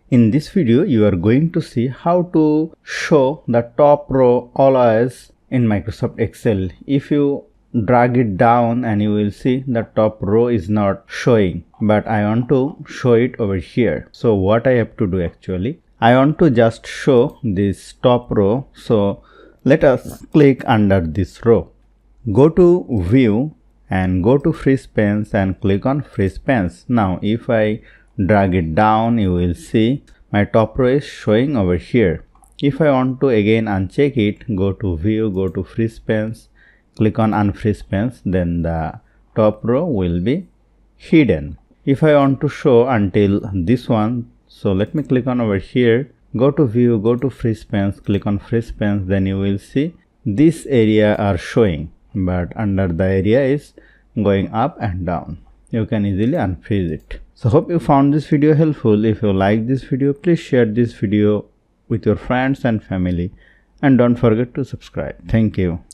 In this video, you are going to see how to show the top row always in Microsoft Excel. If you drag it down and you will see the top row is not showing, but I want to show it over here. So what I have to do actually, I want to just show this top row. So let us click under this row. Go to view and go to freeze panes and click on freeze panes. Now if I drag it down, you will see my top row is showing over here. If I want to again uncheck it, go to view, go to freeze panes, click on unfreeze panes, then the top row will be hidden. If I want to show until this one, so let me click on over here, go to view, go to freeze panes, click on freeze panes, then you will see this area are showing, but under the area is going up and down. You can easily unfreeze it. So hope you found this video helpful. If you like this video, please share this video with your friends and family, and don't forget to subscribe. Thank you.